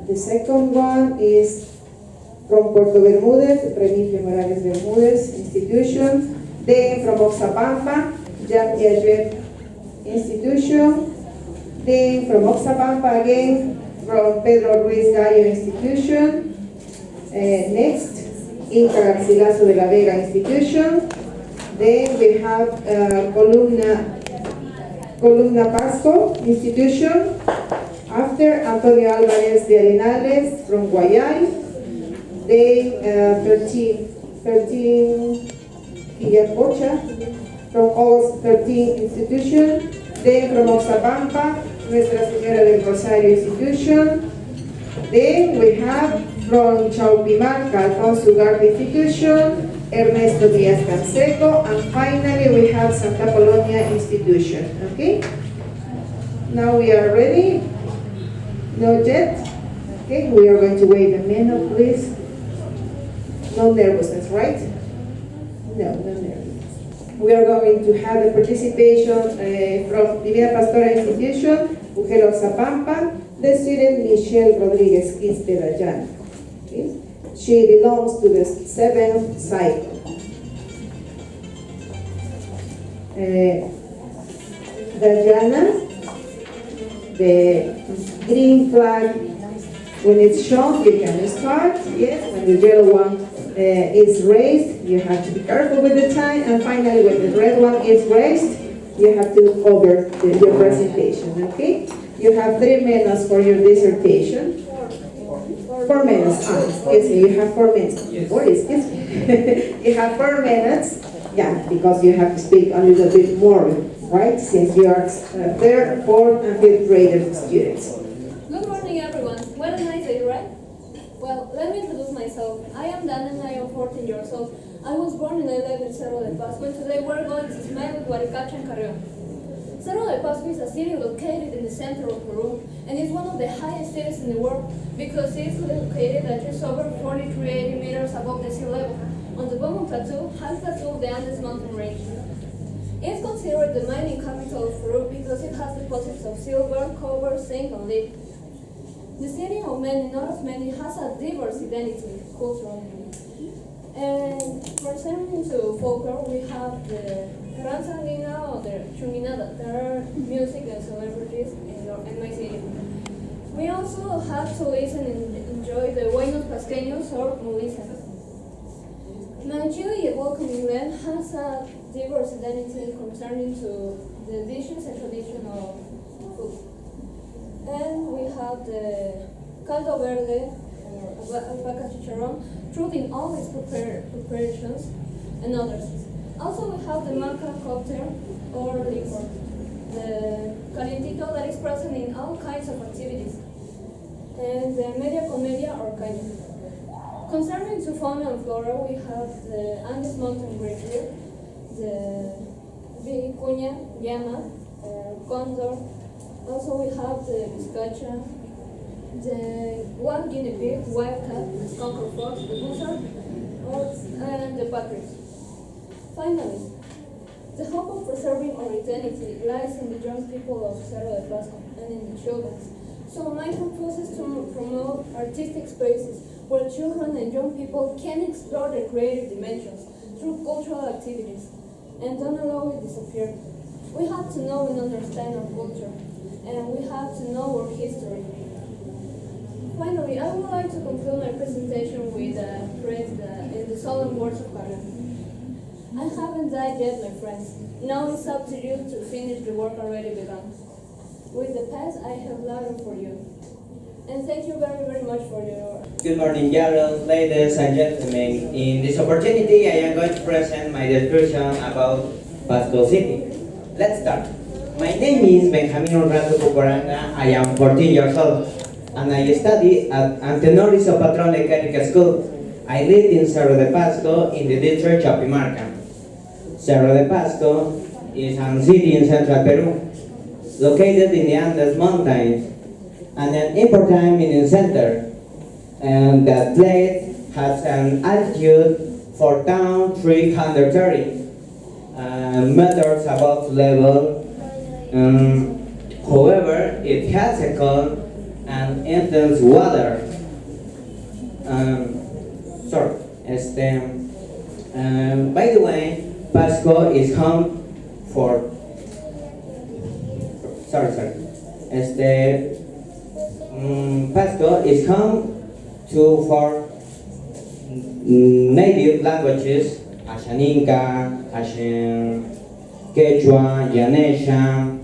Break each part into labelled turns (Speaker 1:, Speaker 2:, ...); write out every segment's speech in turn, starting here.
Speaker 1: The second one is from Puerto Bermúdez, Remigio Morales Bermúdez Institution. Then from Oxapampa, Jean Piaget Institution. Then from Oxapampa again, from Pedro Ruiz Gallo Institution. Next, Inca Garcilaso de la Vega Institution. Then we have Columna Pasco Institution. After, Antonio Álvarez de Arenales from Guayay. Then 13 Villacocha from August 13 Institution. Then from Oxapampa, Nuestra Señora del Rosario Institution. Then we have from Chaupimarca, Alfonso Ugarte Institution, Ernesto Díaz Canseco, and finally we have Santa Polonia Institution. Okay? Now we are ready. Not yet. Okay, we are going to wait a minute, please. No nervousness, right? No nervousness. We are going to have a participation from Divina Pastora Institution, Mujer Oxapampa, the student Michelle Rodriguez Quispe Dayana. Okay? She belongs to the 7th cycle. Dayana, the green flag, when it's shown, you can start. Yes, when the yellow one is raised, you have to be careful with the time. And finally, when the red one is raised, you have to cover your presentation. Okay? You have 3 minutes for your dissertation. 4 minutes. Excuse me, you have 4 minutes. What is this? You have 4 minutes. Yeah, because you have to speak a little bit more, right? Since you are 3rd, 4th, and 5th grade students.
Speaker 2: Good morning, everyone. What a nice day, right? Well, let me introduce myself. I am Dan and I am 14 years old. I was born and I live in Cerro de Pasco, and today we're going to smile with Guaricacha and Carrión. Cerro de Pasco is a city located in the center of Peru, and is one of the highest cities in the world because it is located at just over 4,380 meters above the sea level, on the Bomo Plateau, high plateau of the Andes mountain range. It is considered the mining capital of Peru because it has deposits of silver, copper, zinc, and lead. The city of many, not of many, has a diverse identity, culturally. And concerning to folklore, we have the Ranzalina or the Chuminada. There are music and celebrities in my city. We also have to listen and enjoy the Buenos Pasqueños or Mulisas. My chilly and welcoming land has a diverse identity concerning to the dishes and traditional food. And we have the caldo verde, or alpaca chicharrón, fruit in all its preparations, and others. Also, we have the maca cocktail or liquor, the calientito that is present in all kinds of activities, and the media comedia or caña. Concerning to fauna and flora, we have the Andes mountain reindeer, the vicuña, llama, condor. Also, we have the bizcacha, the wild guinea pig, wildcat, the skunk or fox, the buzzard, and the partridge. Finally, the hope of preserving our identity lies in the young people of Cerro de Pasco and in the children. So my purpose is to promote artistic spaces where children and young people can explore their creative dimensions through cultural activities and don't allow it disappear. We have to know and understand our culture, and we have to know our history. Finally, I would like to conclude my presentation with in the solemn words of Carrión. I haven't died yet, my friends. Now it's up to you to finish the work already begun. With the past, I have learned for you. And thank you very, very much for your...
Speaker 3: Good morning, Gerald, ladies and gentlemen. In this opportunity, I am going to present my description about Pasco City. Let's start. My name is Benjamin Orlando Cucoranga. I am 14 years old, and I study at Antenores of Patron Mechanical School. I live in Cerro de Pasco in the district of Chaupimarca. Cerro de Pasco is a city in central Peru, located in the Andes Mountains, and an important mining center. And that place has an altitude 4,330 meters above level. However, it has a cold and intense water. Sorry, by the way, Pasco is home for. Sorry. Pasco is home to for native languages, Ashaninka, Ashen Quechua, Yanesha,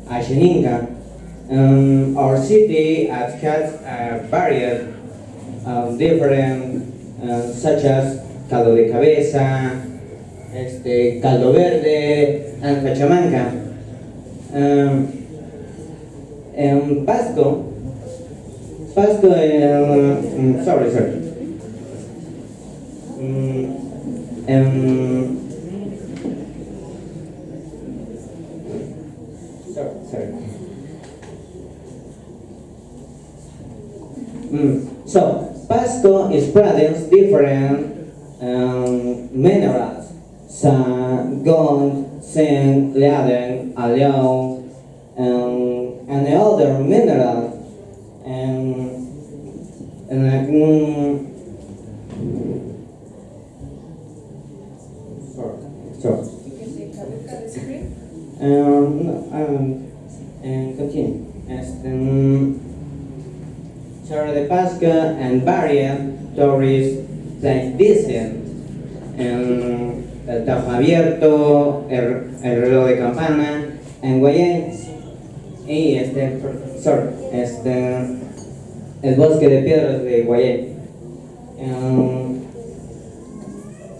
Speaker 3: Ashaninka. Our city has a variety of different, such as caldo de cabeza, caldo verde, and pachamanca. Pasco, sorry. Sorry. So, Pasco is produce different minerals, gold, zinc, lead, alloy, and the other minerals, and continue. Dre Pasco and various tourist place visit. El Tajo Abierto, el reloj de campana, en Guayay, y el bosque de piedras de Guayay.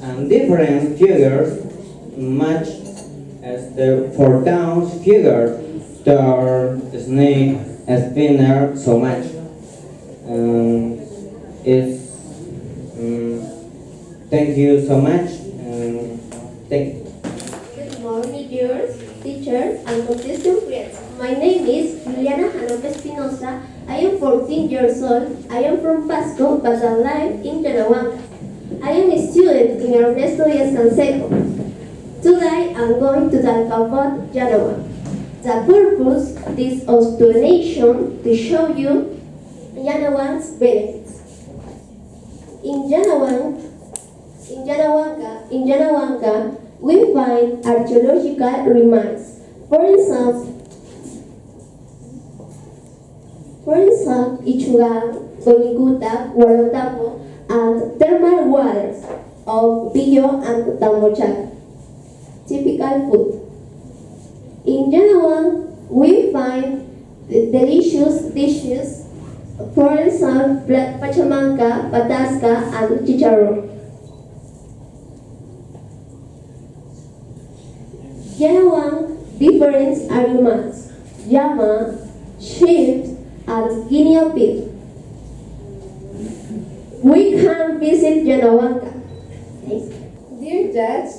Speaker 3: And different figures match as the four towns figure, star, snake, spinner, so much. Thank you so much. Thank you.
Speaker 4: Good morning, dears, teachers, and contestant friends. My name is Juliana Janope Espinosa. I am 14 years old. I am from Pasco, but I live in Yanahuanca. I am a student in Ernesto Díaz Canseco. Today, I'm going to talk about Yanahuanca. The purpose of this explanation to show you Yanahuanca's benefits. In Yanahuanca, we find archaeological remains. For instance, Ichugan, Tonikuta, Huarotapo, and thermal waters of Billo and Tambochaca. Typical food. In Yanahuanca, we find delicious dishes. For instance, pachamanca, patasca, and chicharrón. Yanahuanca different animals, llama, sheep, and guinea pig. We can visit Yanahuanca.
Speaker 5: Dear judge,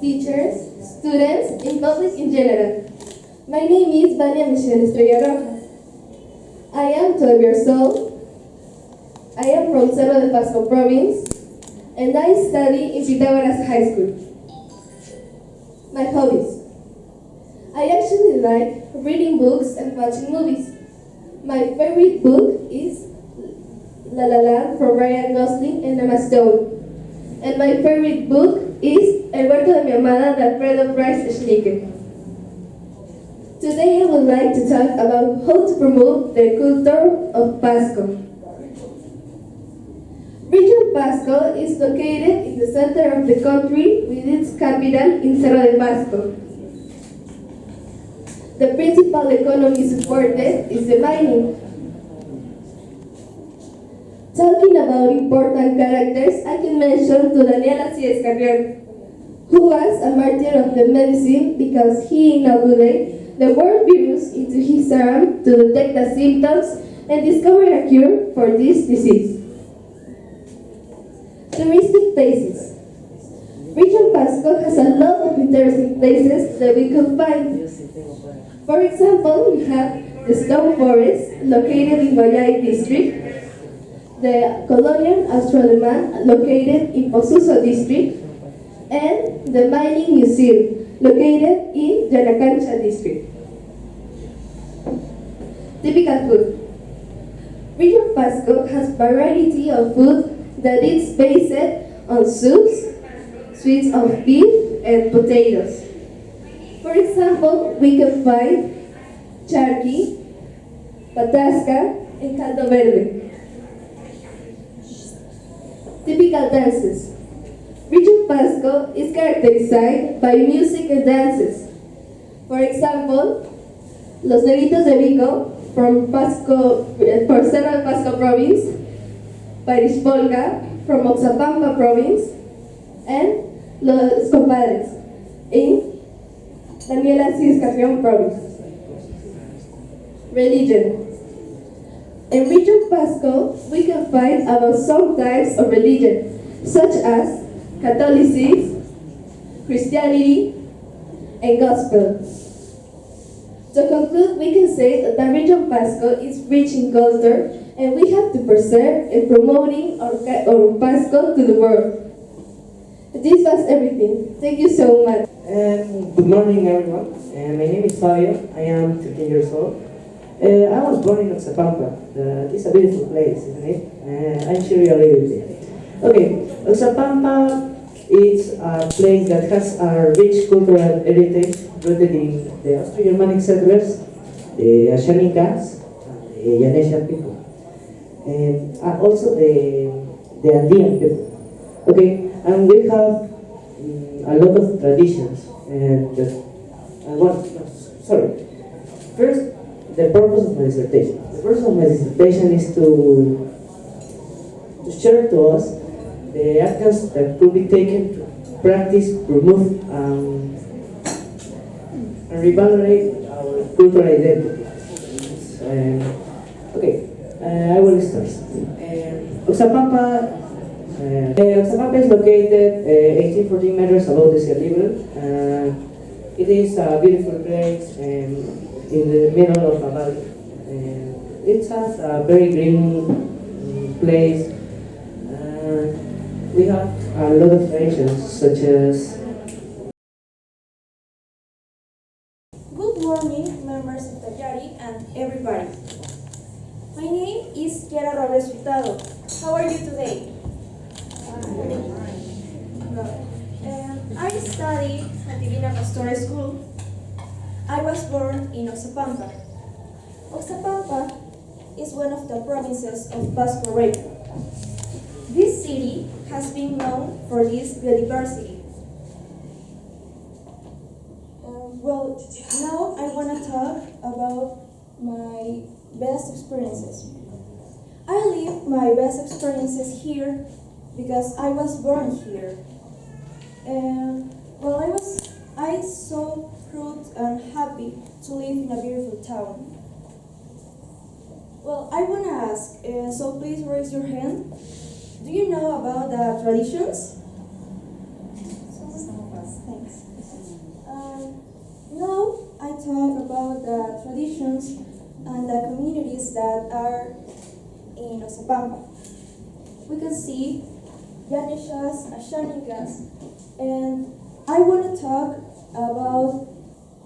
Speaker 5: teachers, students, and public in general, my name is Vania Michelle Estrella Rojas. I am 12 years old. I am from Cerro de Pasco province, and I study in Pitágoras High School. My hobbies. I actually like reading books and watching movies. My favorite book is La La Land from Ryan Gosling and Emma Stone. And my favorite book is El Huerto de mi Amada de Alfredo Bryce Schnicker. Today I would like to talk about how to promote the culture of Pasco. Region Pasco is located in the center of the country with its capital in Cerro de Pasco. The principal economy supported is the mining. Talking about important characters, I can mention to Daniela C. Carrión, who was a martyr of the medicine because he inoculated the world virus into his arm to detect the symptoms and discover a cure for this disease. Touristic places. Region Pasco has a lot of interesting places that we could find. For example, we have the Stone Forest, located in Guayay district, the Colonial Astroleman, located in Posuso district, and the Mining Museum, located in Yanacancha district. Typical food. Region Pasco has variety of food that is based on soups, sweets of beef, and potatoes. For example, we can find charqui, patasca, and caldo verde. Typical dances. Region Pasco is characterized by music and dances. For example, Los Negritos de Vigo from Central Pasco province, Parish Polka from Oxapampa province, and Los Compadres in Daniela Ciscación province. Religion. In Region Pasco, we can find about some types of religion, such as Catholicism, Christianity, and Gospel. To conclude, we can say that the Region Pasco is rich in culture, and we have to preserve and promoting our Pasco to the world. This was everything. Thank you so much.
Speaker 6: Good morning, everyone. My name is Fabio. I am 13 years old. I was born in Oxapampa. It's a beautiful place, isn't it? I'm sure you live there. Okay, Oxapampa is a place that has a rich cultural heritage rooted in the Austro-Germanic settlers, the Ashaninkas, and the Yanesha people, and also the Andean people. Okay, and we have a lot of traditions. First, the purpose of my dissertation. The purpose of my dissertation is to share to us the actions that could be taken to practice, promote, and revalorate our cultural identity. I will start. Oxapampa is located 18-14 meters above the sea level. It is a beautiful place in the middle of a valley. It has a very green place. We have a lot of traditions such as.
Speaker 7: Good morning, members of the jury and everybody. My name is Kiara Robles Hurtado. How are you today? I study at Divina Pastora School. I was born in Oxapampa. Oxapampa is one of the provinces of Pasco region. This city has been known for its biodiversity. Now I want to talk about my best experiences. I live my best experiences here because I was born here. I so proud and happy to live in a beautiful town. Well, I want to ask, so please raise your hand. Do you know about the traditions? Some of us, thanks. Now I talk about the traditions and the communities that are in Oxapampa. We can see Yanishas, Ashanikas, and I want to talk about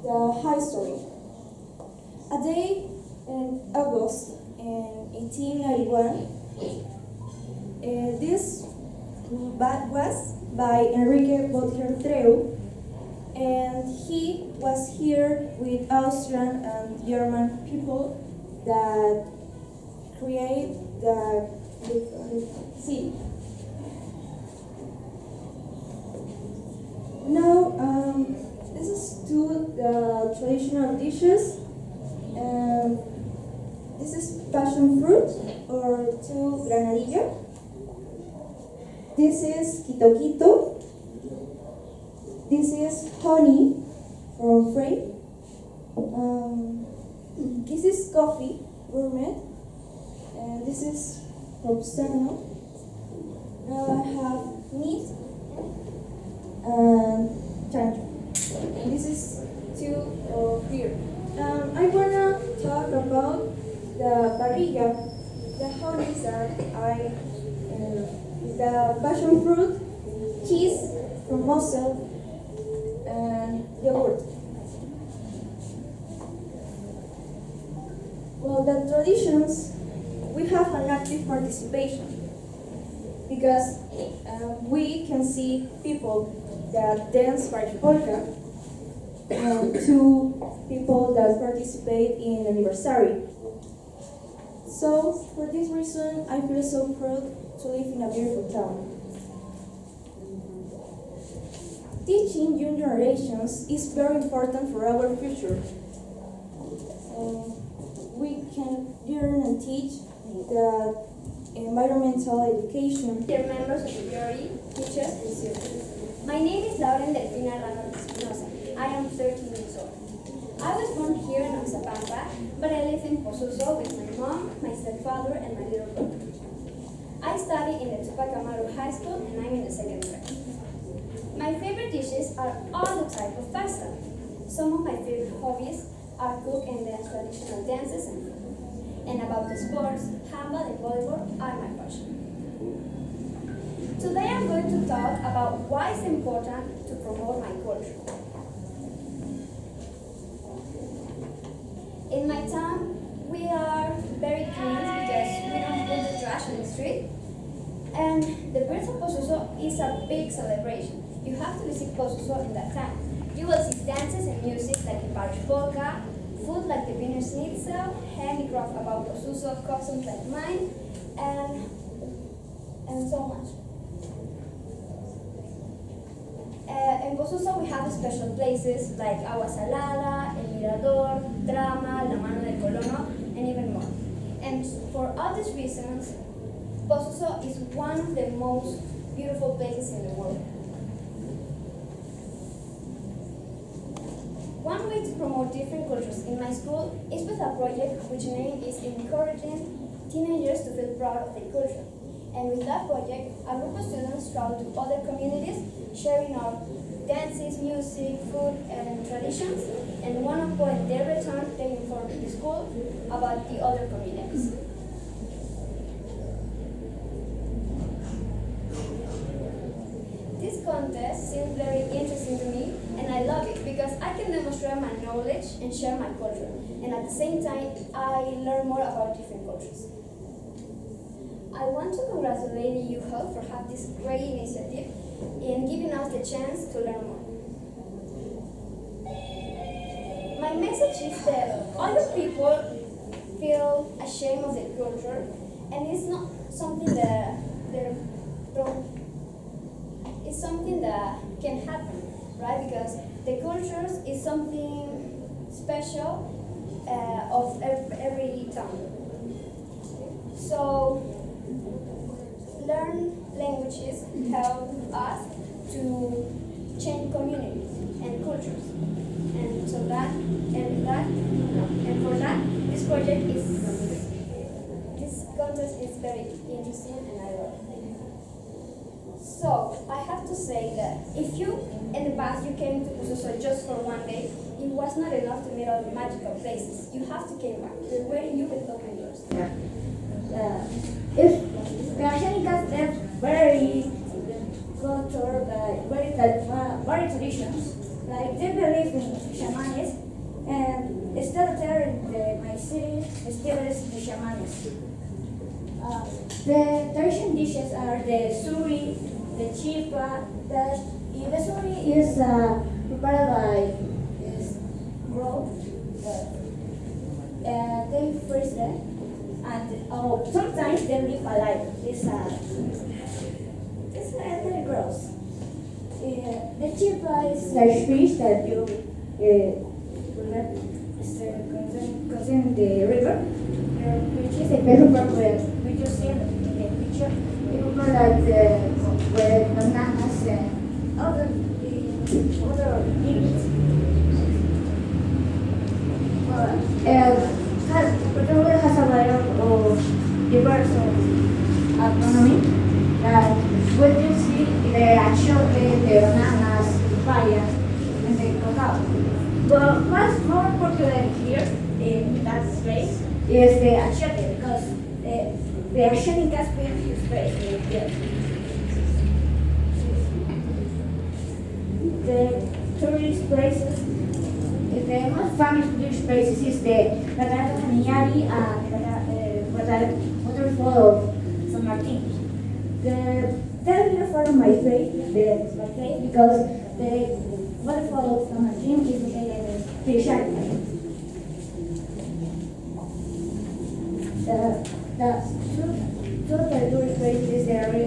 Speaker 7: the history. A day in August in 1891, this was by Enrique Bodgertreu, and he was here with Austrian and German people that create the city. Now, this is two traditional dishes. This is passion fruit or two granadilla. This is quito quito. This is honey from Frey. This is coffee gourmet. And this is from Sterno. Now I have meat and chancho. This is two beer. I wanna talk about the barriga, the honeys that the passion fruit, cheese from Mosel, and yogurt. Well, the traditions we have an active participation because we can see people that dance polka and two people that participate in anniversary. So, for this reason, I feel so proud to live in a beautiful town. Teaching young generations is very important for our future. We can learn and teach the environmental education.
Speaker 2: Dear members of the jury, teachers, and students. My name is Lauren Delfina Ramos Espinosa. I am 13 years old. I was born here in Oxapampa, but I live in Pozuzo with my mom, my stepfather, and my little brother. I study in the Etapa High School and I'm in the second grade. My favorite dishes are all the type of pasta. Some of my favorite hobbies are cook and dance traditional dances and food. And about the sports, handball and volleyball are my passion. Today I'm going to talk about why it's important to promote my culture. In my town, we are very clean because we don't put the trash on the street. And the birth of Pozuzo is a big celebration. You have to visit Pozuzo in that time. You will see dances and music like the parish polka, food like the Wiener Schnitzel, handicraft about Pozuzo, customs like mine, and so much. In Pozuzo we have special places like Agua Salada, El Mirador, Drama, La Mano del Colono, and even more. And for all these reasons, Pozuzo is one of the most beautiful places in the world. One way to promote different cultures in my school is with a project which name is Encouraging Teenagers to Feel Proud of Their Culture. And with that project, a group of students travel to other communities, sharing our dances, music, food, and traditions. And when they return, they inform the school about the other communities. This contest seems very interesting to me, and I love it because I can demonstrate my knowledge and share my culture. And at the same time, I learn more about different cultures. I want to congratulate you all for having this great initiative and giving us the chance to learn more. My message is that other people feel ashamed of their culture, and it's not something that it's something that can happen, right? Because the culture is something special of every town. So learn languages help us to change communities and cultures. And so for that, this contest is very interesting and I love it. So I have to say that if you, in the past, you came to Pozuzo just for one day, it was not enough to meet all the magical places. You have to come back. They're waiting you with open doors.
Speaker 8: If the Asianicas have very culture, very traditions, like they believe in shamanes, and still there in my city, still is the shamanes. The traditional dishes are the suri, the chipa. The suri is prepared by this grow. They freeze it, and sometimes they live alive. It's very gross. The chipa is like fish that you consume the river, which is a paper which you see in the picture. You prepare like with bananas and other ingredients. Portugal has a lot of diverse economy. When you see the achiote, the bananas, the papaya, and the cacao. But what's more popular here in that space is the achiote because the Asianicas plant is very good. The tourist places, the most famous tourist places is the Cataratas Aniari and Cataratas waterfall of San Martin. That waterfall my place, my place because the waterfall of San Martin is located in Trinidad. The tourist places, the area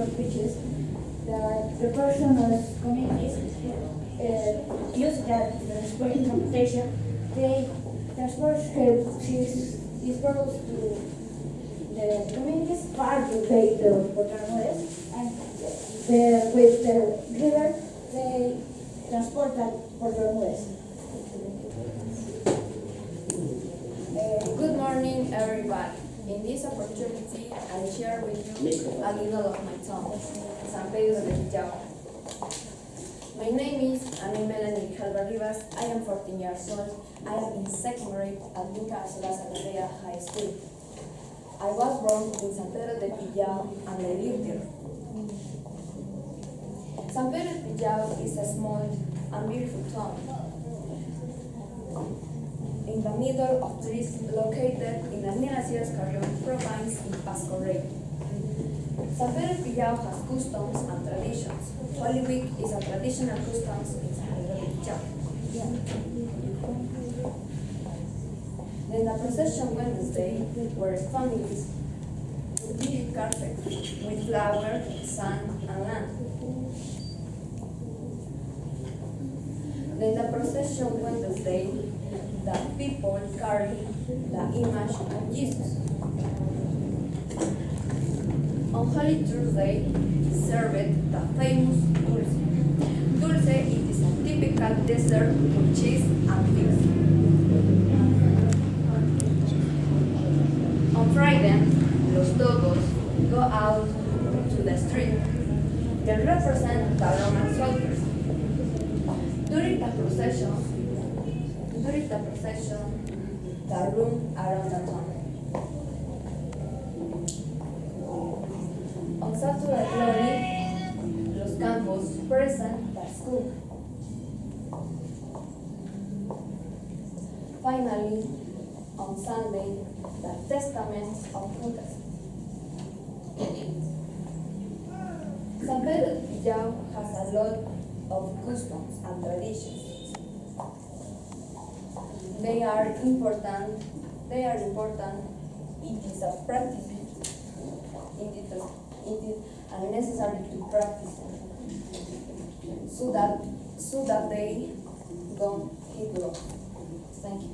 Speaker 8: of beaches, the person of communities use that transport transportation. They transport these products to the communities far to pay the Portuguese, and with the river they transport that Portuguese.
Speaker 9: Good morning, everybody. In this opportunity, I share with you a little of my town, San Pedro de Villao. My name is Ana Melanie Rivas. I am 14 years old. I am in second grade at Lucas Lazarea High School. I was born in San Pedro de Villao and I live there. San Pedro de Villao is a small and beautiful town in the middle of trees located in the Minas Carrión province in Pasco region. San Pedro de Villao has customs and traditions. Holy Week is a traditional customs in San Pedro de Villao. Then the procession Wednesday, where families big carpet with flower, sun, and land. Then the procession Wednesday, the people carry the image of Jesus. On Holy Thursday, served the famous dulce. Dulce it is a typical dessert with cheese and figs. On Friday, los togos go out to the street. They represent the Roman soldiers. During the procession, the room around the town. On Saturday Glory, los campos present the school. Finally, on Sunday, the Testament of Judas. San Pedro de Villao has a lot of customs and traditions. They are important. It is a practice. It is unnecessary to practice so that they don't hit wrong. Thank you.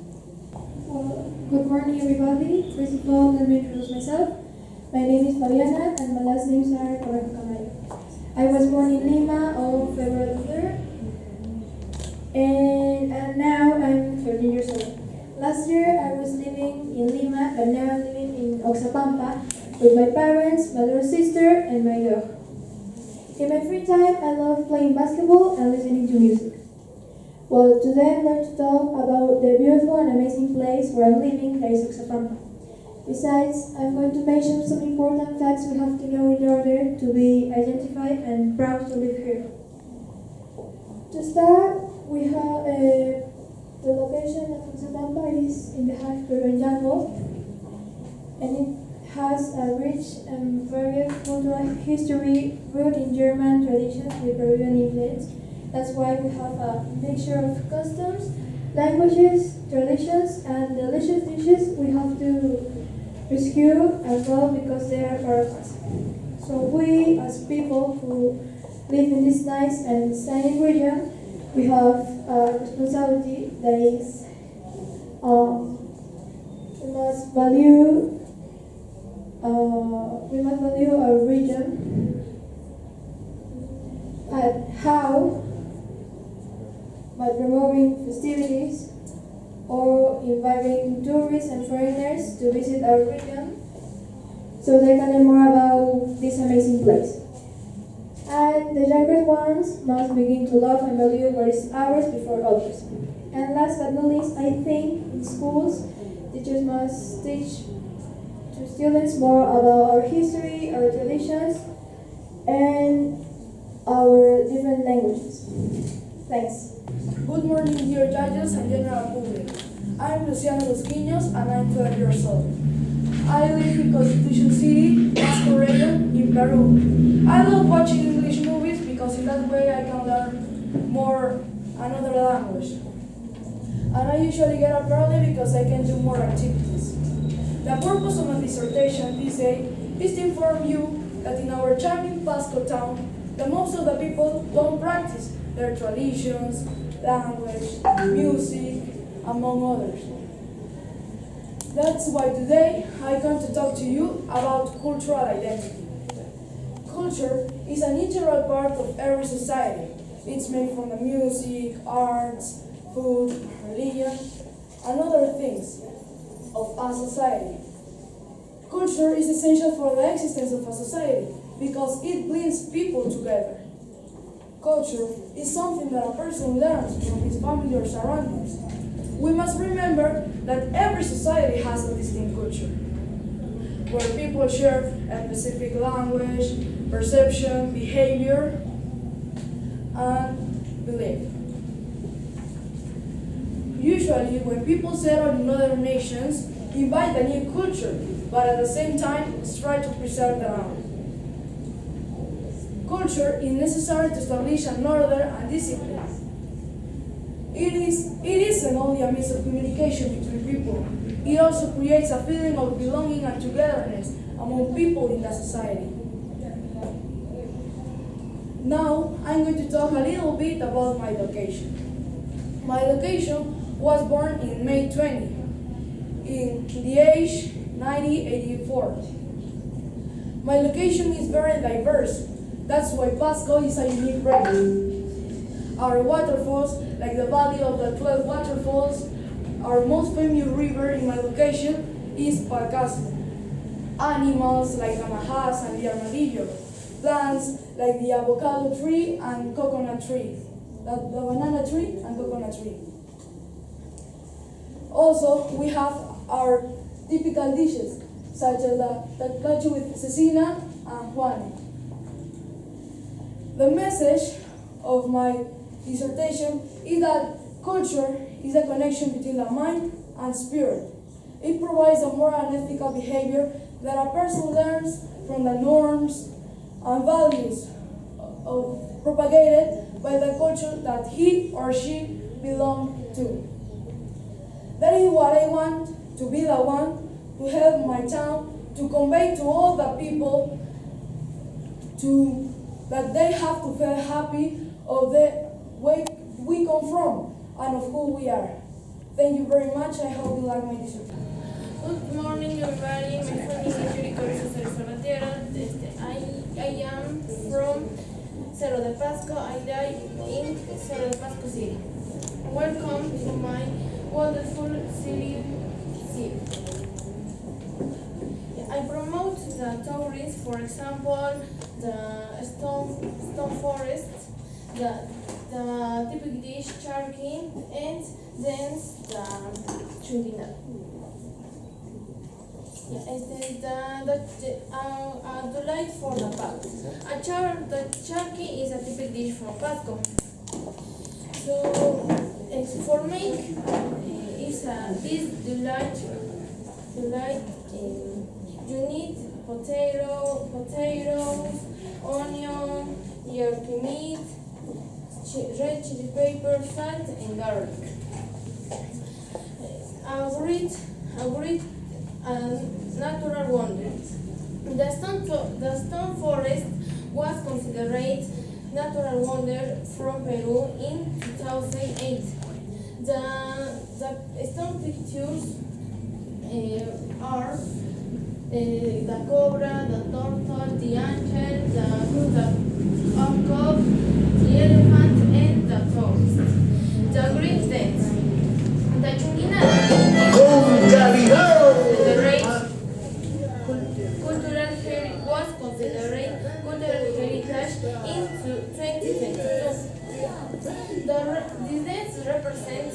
Speaker 5: Well, good morning, everybody. First of all, let me introduce myself. My name is Fabiana, and my last names are Correjo Camayo. I was born in Lima on February 3rd, and now I'm 13 years old. Last year, I was living in Lima, but now I'm living in Oxapampa with my parents, my little sister, and my dog. In my free time, I love playing basketball and listening to music. Well, today I'm going to talk about the beautiful and amazing place where I'm living, that is Oxapampa. Besides, I'm going to mention some important facts we have to know in order to be identified and proud to live here. To start, we have the location of Oxapampa is in the high Peruvian jungle, and it has a rich and varied cultural history rooted in German traditions with Peruvian influence. That's why we have a mixture of customs, languages, traditions, and delicious dishes we have to rescue as well because they are part of us. So we, as people who live in this nice and sunny region, we have a responsibility that is we must value our region. And how? By promoting festivities or inviting tourists and foreigners to visit our region so they can learn more about this amazing place. And the younger ones must begin to love and value what is ours before others. And last but not least, I think in schools, teachers must teach to students more about our history, our traditions, and our different languages. Thanks.
Speaker 10: Good morning, dear judges and general public. I'm Luciano Los Quiños and I'm 12 years old. I live in Constitution City, Pasco region, in Peru. I love watching English movies because in that way I can learn more another language. And I usually get up early because I can do more activities. The purpose of my dissertation this day is to inform you that in our charming Pasco town, the most of the people don't practice their traditions, language, music, among others. That's why today I come to talk to you about cultural identity. Culture is an integral part of every society. It's made from the music, arts, food, religion, and other things of a society. Culture is essential for the existence of a society because it brings people together. Culture is something that a person learns from his family or surroundings. We must remember that every society has a distinct culture, where people share a specific language, perception, behavior, and belief. Usually, when people settle in other nations, invite a new culture, but at the same time, try to preserve their own. Culture is necessary to establish an order and discipline. It isn't only a means of communication between people. It also creates a feeling of belonging and togetherness among people in the society. Now, I'm going to talk a little bit about my location. My location was born in May 20, in the age 1984. My location is very diverse. That's why Pasco is a unique region. Our waterfalls, like the Valley of the 12 Waterfalls, our most famous river in my location is Palcaso. Animals like the mahas and the armadillo. Plants like the avocado tree and coconut tree. The banana tree and coconut tree. Also, we have our typical dishes, such as the tacacho with cecina and juane. The message of my dissertation is that culture is a connection between the mind and spirit. It provides a moral and ethical behavior that a person learns from the norms and values propagated by the culture that he or she belongs to. That is what I want to be the one to help my town to convey to all the people that they have to feel happy of the where we come from and of who we are. Thank you very much. I hope you like my dissertation.
Speaker 11: Good morning, everybody. My name is I am from Cerro de Pasco. I live in Cerro de Pasco City. Welcome to my wonderful city. I promote the tourists, for example, the stone forest, the typical dish charking, and then the chundina. The light for the pack. The charqui is a typical dish from Pasco. So, for make this delight, you need potatoes, onion, jerky meat, red chili pepper, salt, and garlic. Natural wonder. The stone forest was considered natural wonder from Peru in 2008. The stone pictures are the cobra, the turtle, the angel, the peacock, the elephant, and the tourist. The Great Death. The Chunguinada was considered cultural heritage in 2022. These deaths represent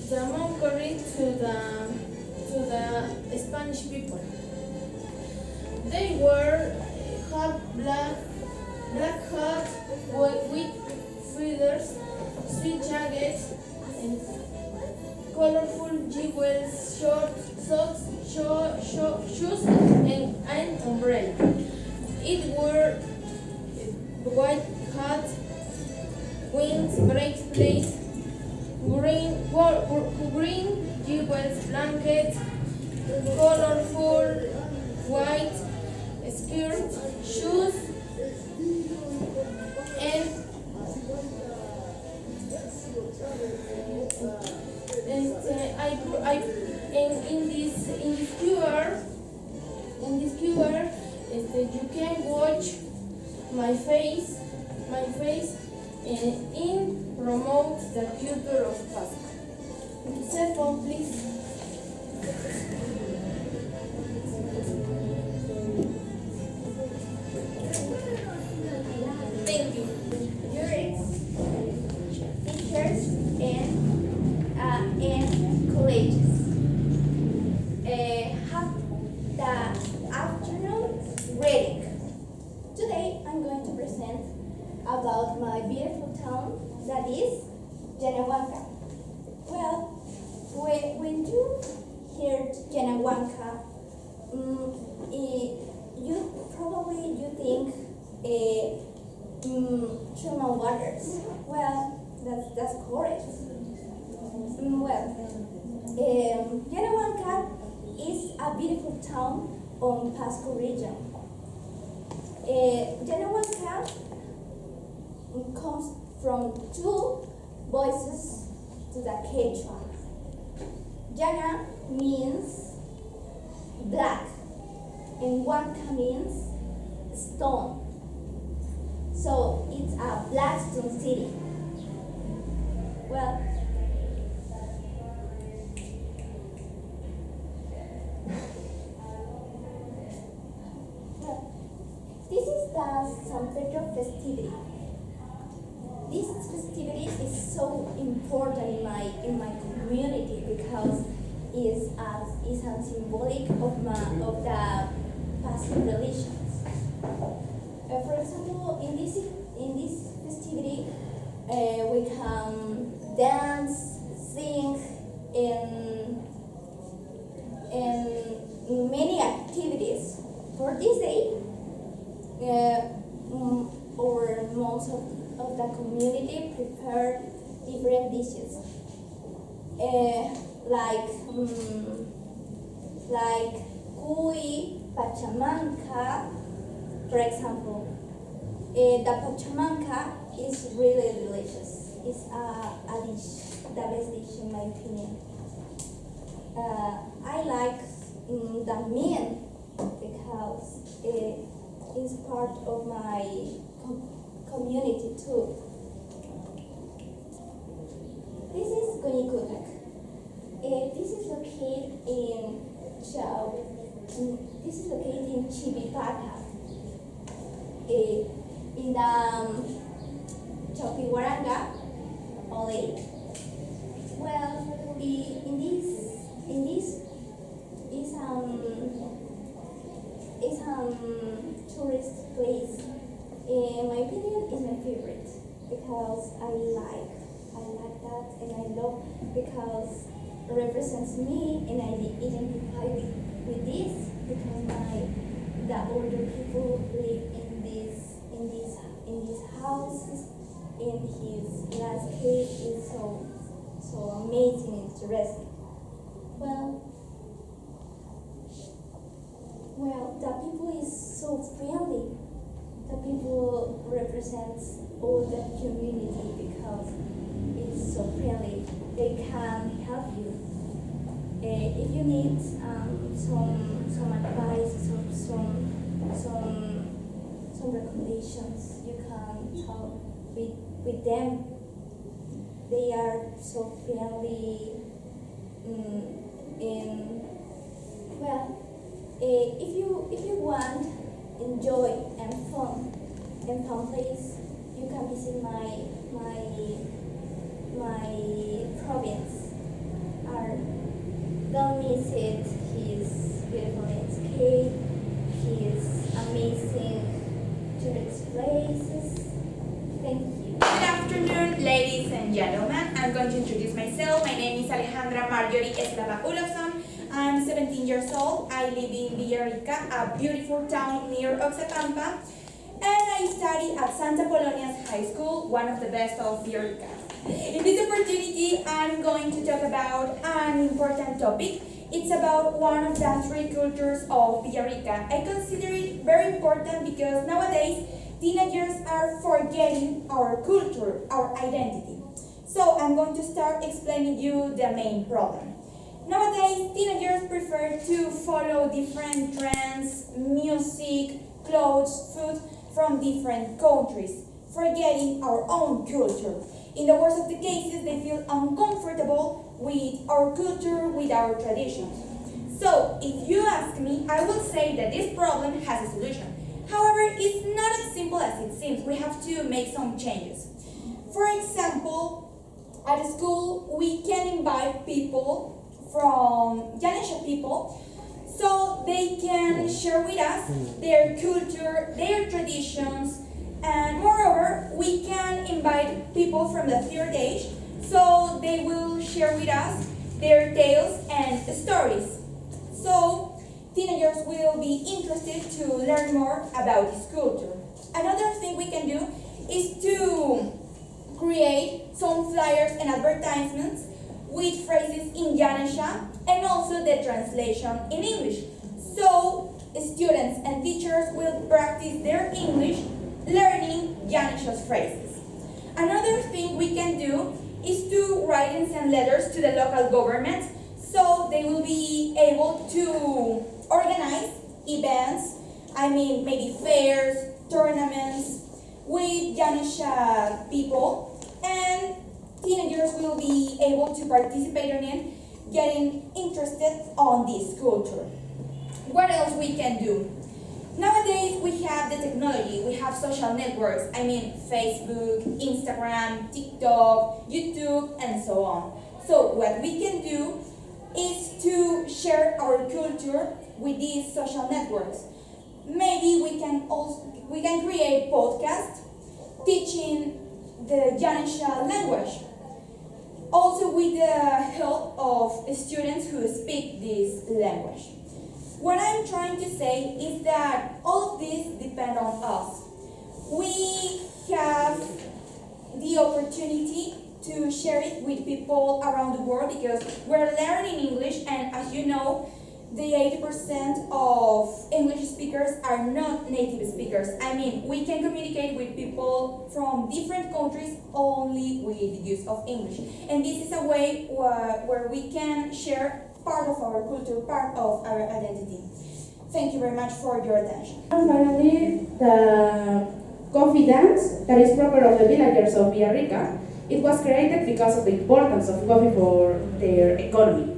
Speaker 11: the mockery to the Spanish people. They were half black hat with feathers, sweet jackets, and colorful jewels, shorts, socks, shoes, and an umbrella. It wore white hat, wings, breastplate, green jewels, blanket, colorful white skirt, shoes, and in this QR, you can watch my face, in promote the culture of Pasco. Cell phone, please. Thank you.
Speaker 4: Jurists, teachers, and colleges have the afternoon reading. Today I'm going to present about my beautiful town, that is Yanahuanca. Well, when you hear Yanahuanca, you think human waters. Well, that's correct. Yanahuanca is a beautiful town on Pasco region. Yanahuanca comes from two voices to the Quechua. Yana means black and Huanca means stone. So it's a black stone city. Well, this is the San Pedro festivity. This festivity is so important in my community because it's a symbolic of the past religions. For example, in this festivity, we can dance, sing, and many activities. For this day, or most of the community prepare different dishes, like cuy, pachamanca, for example. The pachamanca is really delicious. It's a dish, the best dish in my opinion. I like the meat because it's part of my community too. This is Gonicutak. This is located in Chivipata, in the Chopihuaranga Lake. Well, in this is tourist place. In my opinion, is my favorite because I like that and I love because it represents me and I identify with this because the older people live in these houses and his landscape is so amazing and interesting. Well, the people is so friendly. The people represents all the community because it's so friendly. They can help you. If you need some advice or some recommendations, you can talk with them. They are so friendly. If you want enjoy and fun place, you can visit my province. Don't miss it. His beautiful landscape, his amazing tourist places. Thank you.
Speaker 12: Good afternoon, ladies and gentlemen. I'm going to introduce myself. My name is Alejandra Marjorie Eslava Olofsson. I'm 17 years old. I live in Villarrica, a beautiful town near Oxapampa. And I study at Santa Polonia's High School, one of the best of Villarrica. In this opportunity, I'm going to talk about an important topic. It's about one of the three cultures of Villarrica. I consider it very important because nowadays, teenagers are forgetting our culture, our identity. So I'm going to start explaining you the main problem. Nowadays, teenagers prefer to follow different trends, music, clothes, food from different countries, forgetting our own culture. In the worst of the cases, they feel uncomfortable with our culture, with our traditions. So, if you ask me, I will say that this problem has a solution. However, it's not as simple as it seems. We have to make some changes. For example, at school, we can invite people from Ganesha people so they can share with us their culture, their traditions, and moreover, we can invite people from the third age so they will share with us their tales and stories. So teenagers will be interested to learn more about this culture. Another thing we can do is to create some flyers and advertisements with phrases in Ganesha and also the translation in English. So students and teachers will practice their English learning Ganesha's phrases. Another thing we can do is to write and send letters to the local government so they will be able to organize events, maybe fairs, tournaments with Ganesha people, and teenagers will be able to participate in it, getting interested on this culture. What else we can do? Nowadays we have the technology, we have social networks, Facebook, Instagram, TikTok, YouTube, and so on. So what we can do is to share our culture with these social networks. Maybe we can create podcasts teaching the Ganesha language, also with the help of students who speak this language. What I'm trying to say is that all of this depends on us. We have the opportunity to share it with people around the world because we're learning English, and as you know, the 80% of English speakers are not native speakers. We can communicate with people from different countries only with the use of English. And this is a way where we can share part of our culture, part of our identity. Thank you very much for your attention.
Speaker 13: And finally, the coffee dance that is proper of the villagers of Villarrica. It was created because of the importance of coffee for their economy.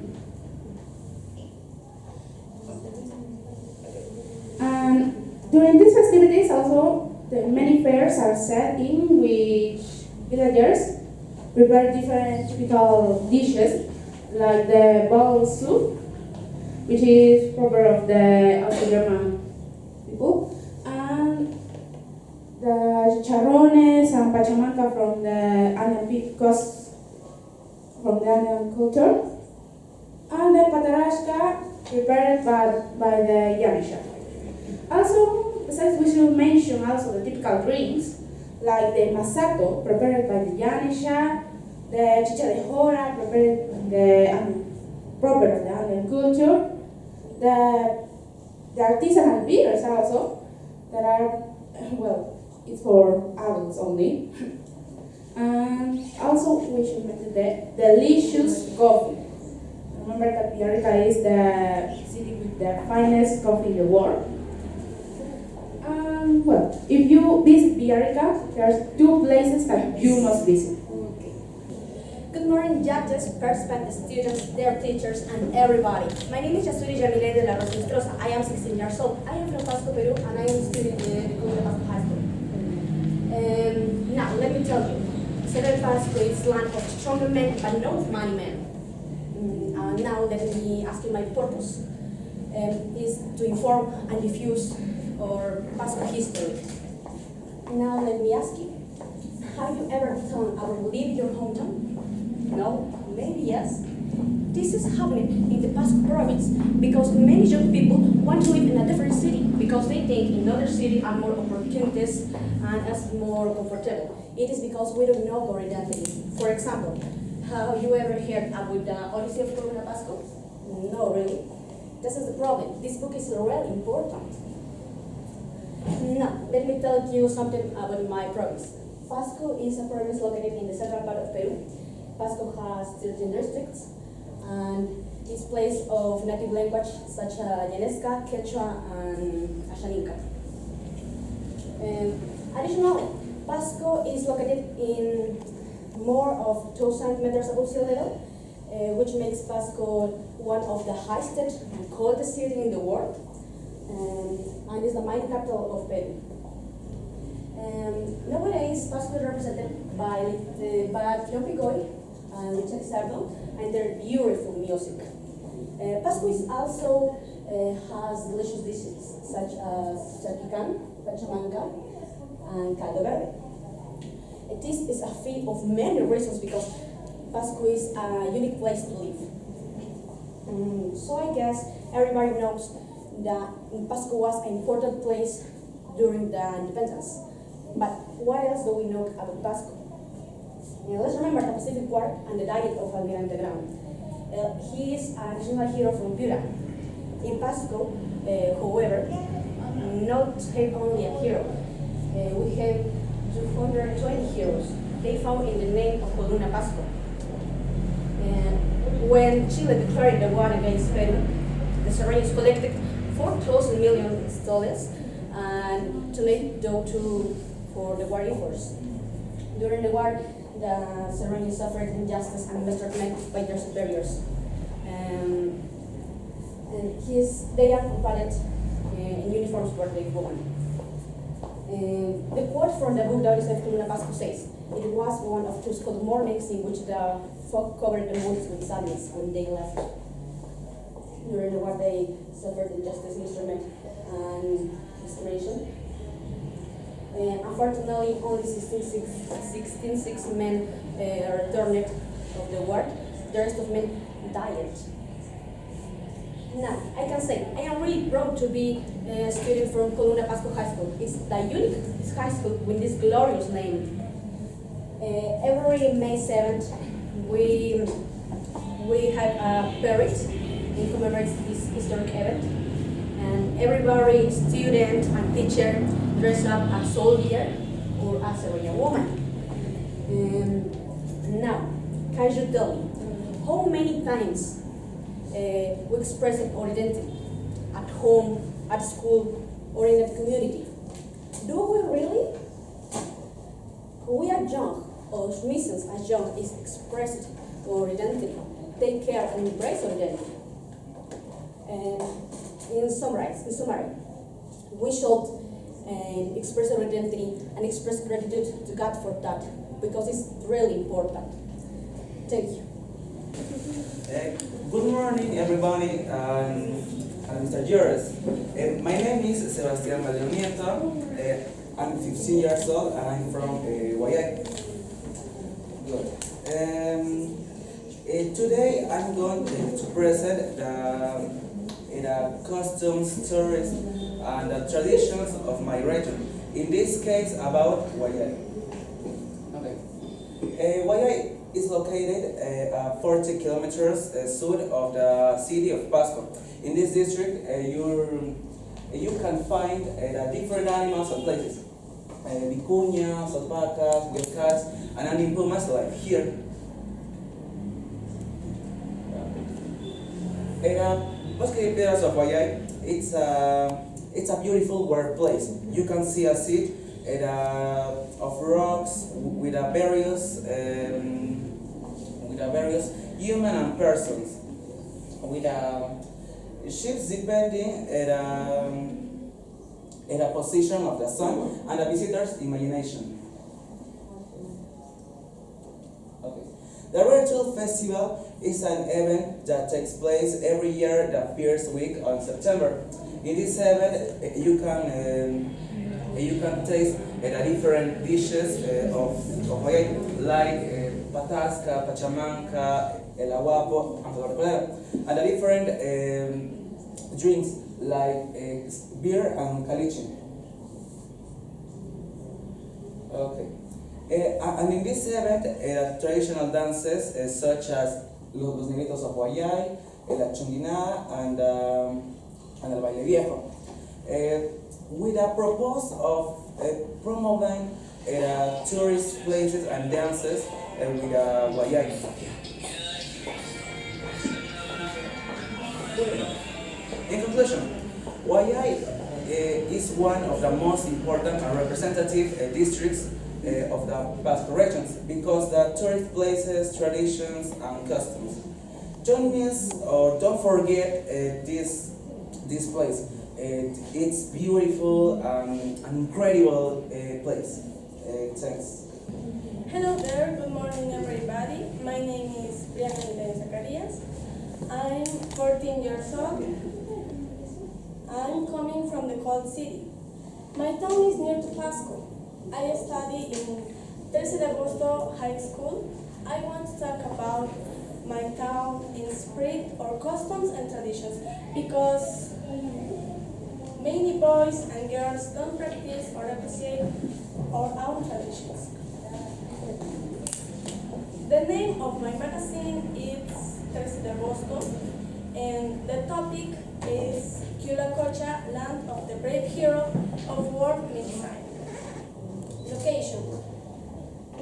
Speaker 13: And during these festivities also, many fairs are set in which villagers prepare different typical dishes like the bowl soup, which is proper of the Auto-German people, and the chicharrones and pachamanca from the Andean from the Andean culture, and the patarashka prepared by the Ganesha. Also, besides, we should mention also the typical drinks like the masato prepared by the Ganesha, the chicha de jora prepared proper of the Andean culture, the artisanal beers also that are, it's for adults only. And also we should mention the delicious coffee. Remember that Villarrica is the city with the finest coffee in the world. If you visit Villarrica, there are 2 places that you must visit.
Speaker 14: Good morning, judges, participants, students, their teachers, and everybody. My name is Yasuri Jamile de la Rosa. I am 16 years old. I am from Pasco, Peru, and I am studying in the Concurso High School. Now, let me tell you, Dre Pasco is land of stronger men, but not money men. Now, let me ask you my purpose. Is to inform and diffuse our Pasco history. Now, let me ask you, have you ever thought about leaving your hometown? No, maybe yes. This is happening in the Pasco province because many young people want to live in a different city because they think in other city are more opportunities and is more comfortable. It is because we don't know our identity. For example, have you ever heard about the Odyssey of Dre Pasco? No, really. This is the problem. This book is really important. Now, let me tell you something about my province. Pasco is a province located in the central part of Peru. Pasco has 13 districts and is place of native language such as Yenesca, Quechua, and Ashaninka. Additionally, Pasco is located in more of 2,000 meters above sea level, which makes Pasco one of the highest and coldest cities in the world, and is the main capital of Peru. Nowadays, Pasco is represented by Pigoy and Richard Sardo and their beautiful music. Pasco is also has delicious dishes such as charquican, pachamanca, and caldo verde. This is a feat of many reasons because Pasco is a unique place to live. So I guess everybody knows that Pasco was an important place during the independence. But what else do we know about Pasco? Let's remember the Pacific War and the diet of Almirante Brown. He is a national hero from Piura. In Pasco, however, not only a hero. We have 220 heroes. They found in the name of Columna Pasco. When Chile declared the war against Peru, the Serranos collected 4,000 million dollars and donated for the war efforts. During the war, the Serranos suffered injustice and mistreatment by their superiors. They are compared in uniforms where they won. The quote from the book that is of Columna Pasco says, "It was one of two cold mornings in which the fog covered the woods with sadness when they left." During the war, they suffered injustice, mistreatment, and discrimination. Unfortunately, only 16 men returned of the war. The rest of men died. Now, I can say I am really proud to be a student from Columna Pasco High School. It's the unique high school with this glorious name. Every May 7th, we have a parade in commemorates this historic event, and everybody, student and teacher, dress up as soldier or as a royal woman. Now, can you tell me how many times we express our identity at home, at school, or in the community? Do we really? We are young, or missions as young is expressed our identity, take care and embrace our identity. In summary, we should express our identity and express gratitude to God for that, because it's really important. Thank you.
Speaker 15: Good morning, everybody, and Mr. Juris. My name is Sebastián Valdeonieto. I'm 15 years old, and I'm from Guayay. Good. Today, I'm going to present the customs, stories, and the traditions of my region. In this case, about Guayay. Okay. Guayay is located 40 kilometers south of the city of Pasco. In this district, you can find different animals and places. Vicuñas, alpacas, wildcats, and animal pumas like here. Bosque de Piedras of Guayay, it's a beautiful workplace. You can see a seat of rocks with various human and persons, with ships depending at a position of the sun and the visitor's imagination. Okay. The Virtual Festival is an event that takes place every year the first week of September. In this event, you can taste the different dishes of Guayay, like patasca, pachamanca, el aguapo, and the different drinks like beer and caliche. Okay. And in this event, traditional dances such as los negritos of Guayay, la chonguinada, and el baile viejo, with a purpose of promoting tourist places and dances with Guayay. In conclusion, Guayay is one of the most important and representative districts of the Pasco regions because the tourist places, traditions, and customs. Don't miss or don't forget this place. It's beautiful and incredible place. Thanks.
Speaker 11: Hello there, good morning everybody. My name is Brianna Zacarias. I'm 14 years old. I'm coming from the cold city. My town is near to Pasco. I study in 13 de Agosto High School. I want to talk about my town in spirit or customs and traditions because many boys and girls don't practice or appreciate our own traditions. The name of my magazine is 13 de Agosto and the topic is Culacocha, land of the brave hero of world medicine. Location.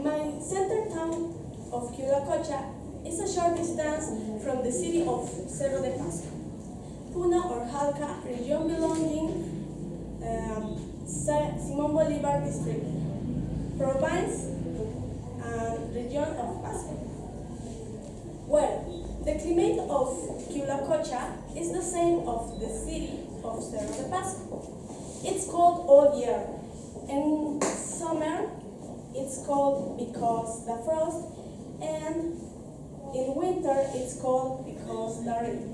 Speaker 11: My center town of Culacocha is a short distance from the city of Cerro de Pasco, Puna or Jalca region belonging Simón Bolívar district, province and region of Pasco. Well, the climate of Culacocha is the same of the city of Cerro de Pasco. It's cold all year. In summer, it's cold because the frost, and in winter, it's cold because the rain.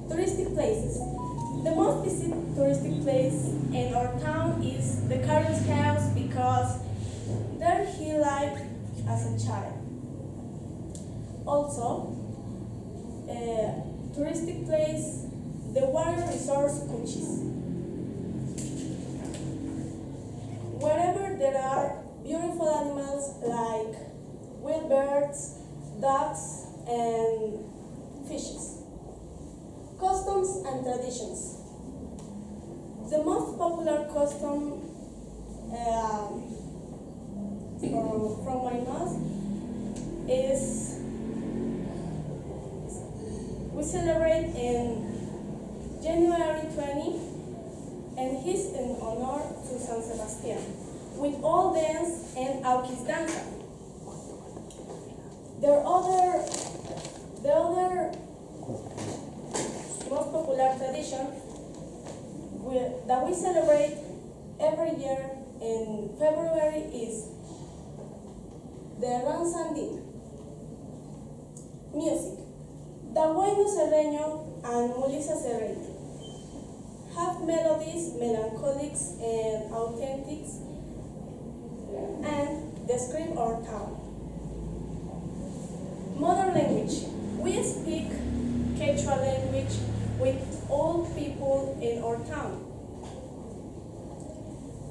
Speaker 11: Touristic places. The most visited touristic place in our town is the Carlos House because there he lived as a child. Also, touristic place, the water resource Cuchis. Wherever there are beautiful animals like wild birds, ducks, and fishes. Customs and traditions. The most popular custom from my house is we celebrate in January 20 and he's in honor to San Sebastian with all dance and Aukis danza. The other most popular tradition that we celebrate every year in February is the Ransandín. Music. The Bueno Serreño and Mulisa Serreño have melodies, melancholic and authentic, and describe our town. Modern language. We speak Quechua language with all people in our town.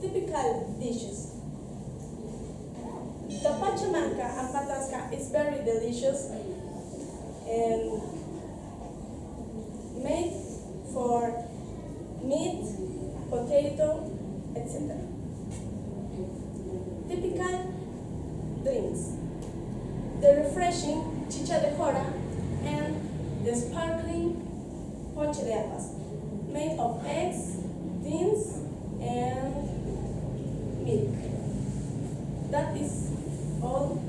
Speaker 11: Typical dishes. The pachamanca and patasca is very delicious and made for meat, potato, etc. Typical drinks. The refreshing chicha de jora and the sparkling ponche de habas, made of eggs, beans, and milk. That is all.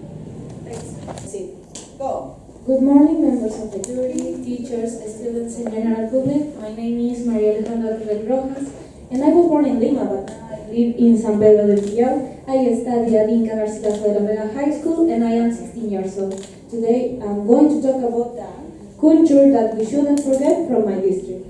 Speaker 11: Thanks.
Speaker 1: Go.
Speaker 16: Good morning, members of the jury, teachers, students, and general public. My name is Maria Alejandra Rojas, and I was born in Lima, but I live in San Pedro del Pillao. I study at Inca Garcilaso de la Vega High School, and I am 16 years old. Today, I'm going to talk about the culture that we shouldn't forget from my district.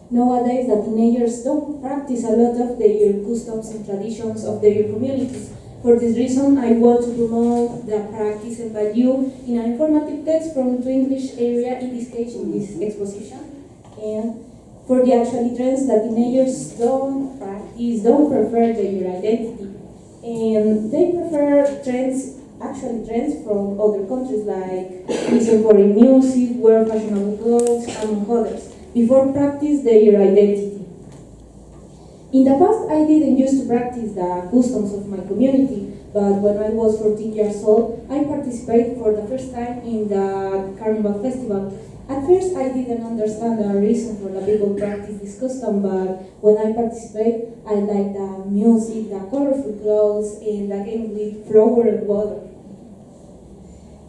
Speaker 16: Nowadays, the teenagers don't practice a lot of their customs and traditions of their communities. For this reason, I want to promote the practice and value in an informative text from the English area, in this case, in this exposition. And for the actual trends that teenagers don't practice, don't prefer their identity. And they prefer trends from other countries, like listen foreign music, wear fashionable clothes, among others, before practice their identity. In the past, I didn't used to practice the customs of my community, but when I was 14 years old, I participated for the first time in the Carnival Festival. At first, I didn't understand the reason for the people practice this custom, but when I participate, I like the music, the colorful clothes, and the game with flower and water.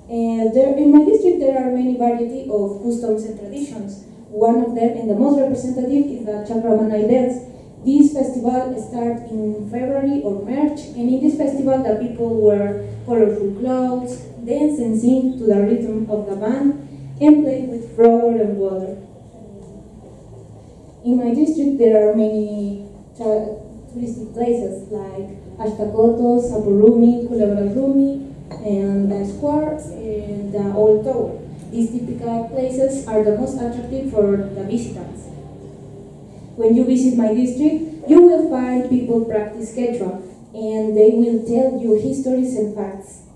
Speaker 16: And in my district, there are many variety of customs and traditions. One of them, and the most representative, is the Chakramanay dance. This festival starts in February or March, and in this festival, the people wear colorful clothes, dance and sing to the rhythm of the band, and play with flower and water. In my district, there are many touristic places like Ashtakoto, Sapurumi, Kulabararumi, and the square and the old tower. These typical places are the most attractive for the visitors. When you visit my district, you will find people practice Quechua, and they will tell you histories and facts.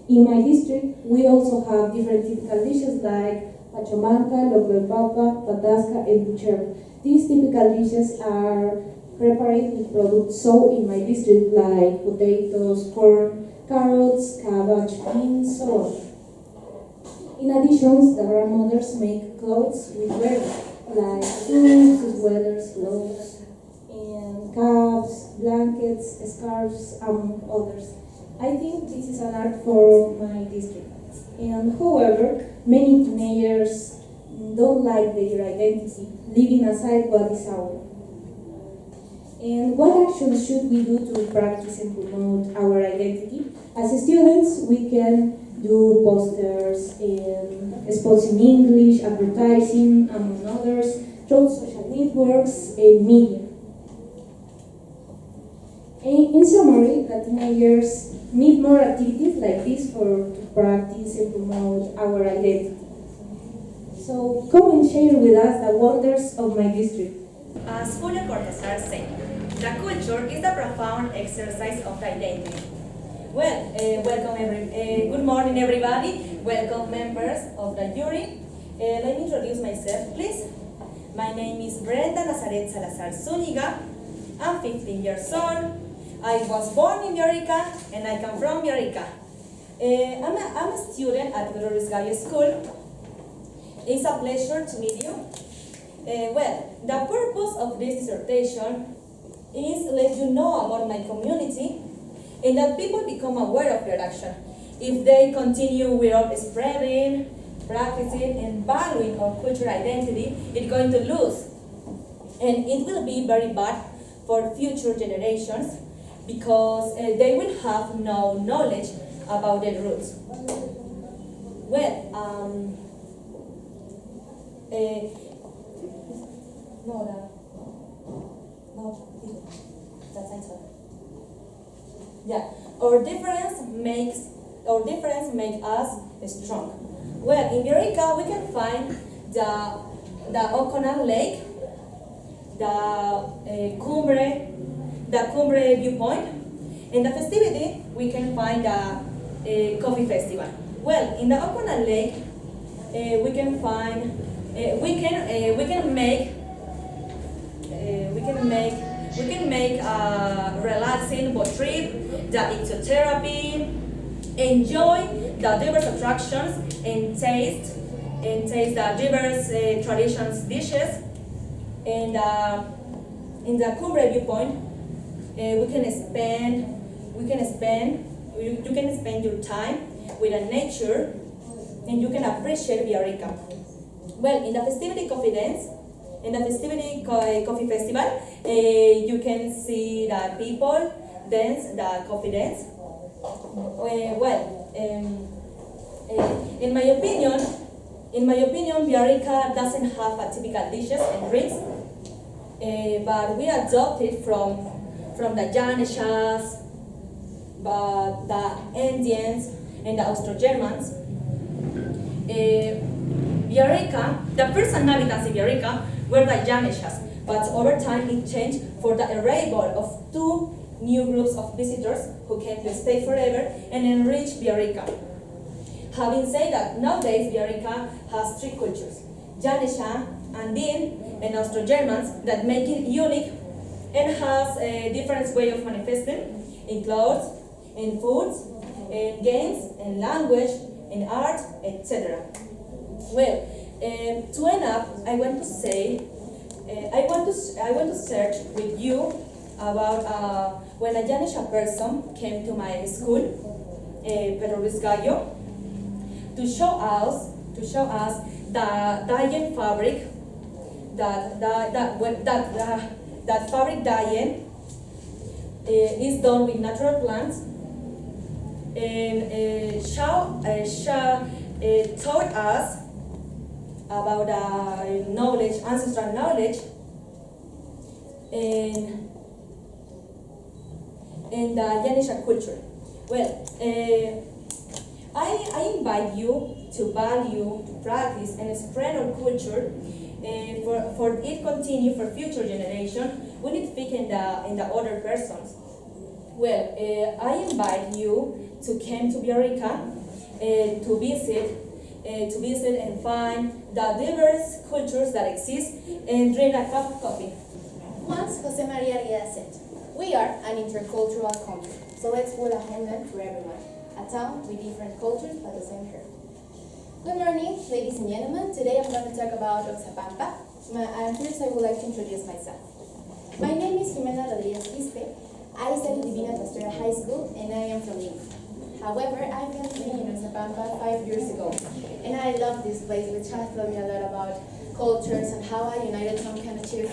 Speaker 16: In my district, we also have different typical dishes like pachamanca, papa, patasca, and puchero. These typical dishes are prepared with products sold in my district like potatoes, corn, carrots, cabbage, beans, so on. In addition, the grandmothers make clothes with wear, like suits, sweaters, gloves, and caps, blankets, scarves, among others. I think this is an art for my district. And however, many teenagers don't like their identity, leaving aside what is ours. And what actions should we do to practice and promote our identity? As students, we can do posters and spots in English, advertising, among others, through social networks and media. In summary, the teenagers need more activities like this to practice and promote our identity. So come and share with us the wonders of my district.
Speaker 12: As Julio Cortázar said, the culture is the profound exercise of identity. Well, good morning everybody. Welcome members of the jury. Let me introduce myself, please. My name is Brenda Nazaret Salazar Zúñiga. I'm 15 years old. I was born in Eureka and I come from Eureka. I'm a student at the Dolores Gallo School. It's a pleasure to meet you. The purpose of this dissertation is to let you know about my community and that people become aware of their action. If they continue without spreading, practicing, and valuing our cultural identity, it's going to lose. And it will be very bad for future generations because they will have no knowledge about their roots. Our difference makes us strong. Well, in Eureka we can find the Oconal Lake, the Cumbre viewpoint. In the festivity we can find the coffee festival. Well, in the Oconal Lake we can find we can make a relaxing boat trip, the ecotherapy, enjoy the diverse attractions, and taste the diverse traditions dishes. And in the Cumbre viewpoint, you can spend your time with the nature, and you can appreciate Eureka. Well, in the festivity coffee dance, in the festivity coffee festival, you can see the people dance the coffee dance. In my opinion,
Speaker 17: In my opinion, Villarrica doesn't have a typical dishes and drinks, but we adopted from the Janishas, but the Indians and the Austro-Germans. Villarrica, the first inhabitants in Villarrica were the Janishas, but over time it changed for the arrival of two new groups of visitors who came to stay forever and enrich Villarrica. Having said that, nowadays Villarrica has three cultures: Janisha, Andin, and Austro-Germans, that make it unique and has a different way of manifesting in clothes, in foods, in games, in language, in art, etc. Well, to end up, I want to say, I want to search with you about when a Janisha person came to my school, Pedro Vizcayo, to show us the dyeing fabric, that fabric dyeing is done with natural plants, and taught us about knowledge, ancestral knowledge, and the Janisha culture. Well, I invite you to value, to practice, and spread our culture. For it continue for future generation, we need to speak in the other persons. Well, I invite you to come to Villarrica to visit and find the diverse cultures that exist and drink a cup of coffee.
Speaker 18: Once Jose Maria Riera said, "We are an intercultural country, so let's put a homeland for everyone, a town with different cultures but the same heart." Good morning, ladies and gentlemen. Today I'm going to talk about Oxapampa. And first I would like to introduce myself. My name is Jimena Rodriguez Quispe. I study Divina Pastora High School and I am from Lima. However, I've been living in Oxapampa 5 years ago, and I love this place, which has taught me a lot about cultures and how a united town can achieve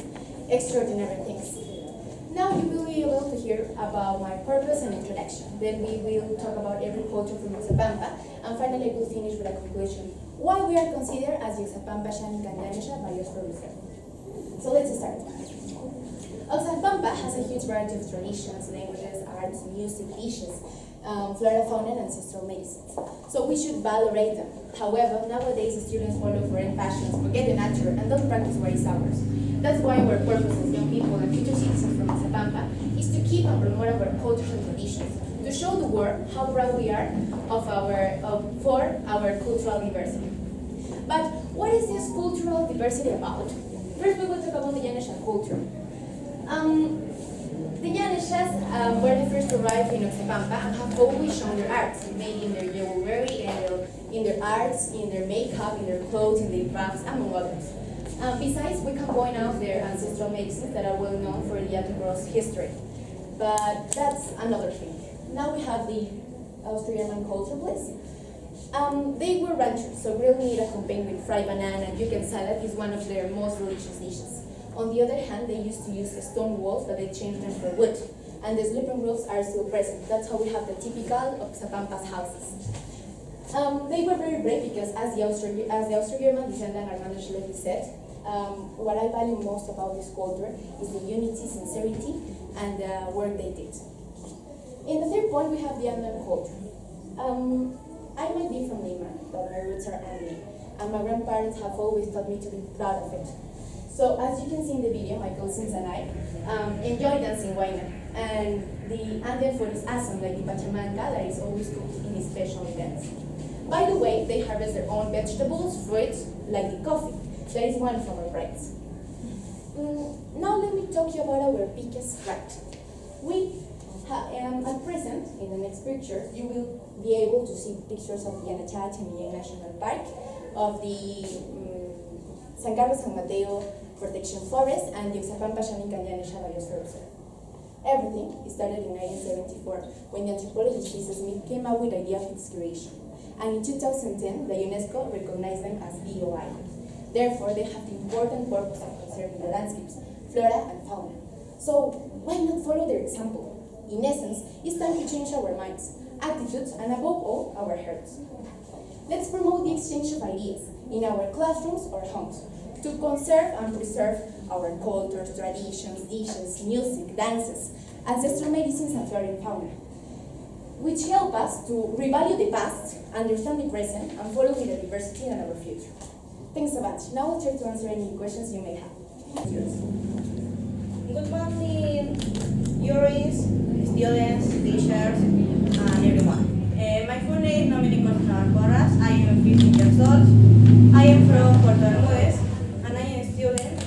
Speaker 18: extraordinary things. Now you will be able to hear about my purpose and introduction. Then we will talk about every culture from Oxapampa, and finally we'll finish with a conclusion. Why we are considered as the Oxapampa Shanin Kandanisha Biosphere Reserve. So let's start. Oxapampa has a huge variety of traditions, languages, arts, music, dishes, flora, fauna, and ancestral medicines. So we should valorate them. However, nowadays students follow foreign fashions, forget the nature, and don't practice what is ours. That's why our purpose as young people and future citizens from Oxapampa is to keep and promote our cultures and traditions, to show the world how proud we are for our cultural diversity. But what is this cultural diversity about? First, we will talk about the Janisha culture. The Janishas were the first to arrive in Oxapampa and have always shown their arts, made in their jewelry, in their arts, in their makeup, in their clothes, in their crafts, among others. Besides, we can point out their ancestral medicines that are well known for the Etapa history. But that's another thing. Now we have the Austrian culture, please. They were ranchers, so grilled meat accompanied with fried banana and yuca salad is one of their most delicious dishes. On the other hand, they used to use stone walls, but they changed them for wood. And the sleeping roofs are still present. That's how we have the typical Oxapampa's houses. They were very brave because, as the Austro-German descendant Armando Schletti said, what I value most about this culture is the unity, sincerity, and the work they did. In the third point, we have the Andean culture. I might be from Lima, but my roots are Andean, and my grandparents have always taught me to be proud of it. So, as you can see in the video, my cousins and I enjoy dancing Huayna, and the Andean food is awesome, like the pachamanca that is always cooked in special events. By the way, they harvest their own vegetables, fruits, like the coffee. That is one of our rights. Now let me talk to you about our biggest right. At present, in the next picture, you will be able to see pictures of the Yanachat National Park, of the San Carlos San Mateo Protection Forest, and the Oxapampa Shanin Kandanisha Biosphere Reserve. Everything started in 1974 when the anthropologist Lisa Smith came up with the idea of its creation. And in 2010, the UNESCO recognized them as BOI. Therefore, they have the important purpose of conserving the landscapes, flora, and fauna. So, why not follow their example? In essence, it's time to change our minds.
Speaker 19: attitudes, and above all, our hearts. Let's promote the exchange of ideas in our classrooms or homes to conserve and preserve our cultures, traditions, dishes, music, dances, ancestral medicines, and flora and fauna, which help us to revalue the past, understand the present, and follow with the diversity in our future. Thanks so much. Now I'll try to answer any questions you may have.
Speaker 20: Good morning, jurors, students, teachers, and everyone. My full name is Dominic Porras. I am 15 years old. I am from Puerto Bermúdez, and I am a student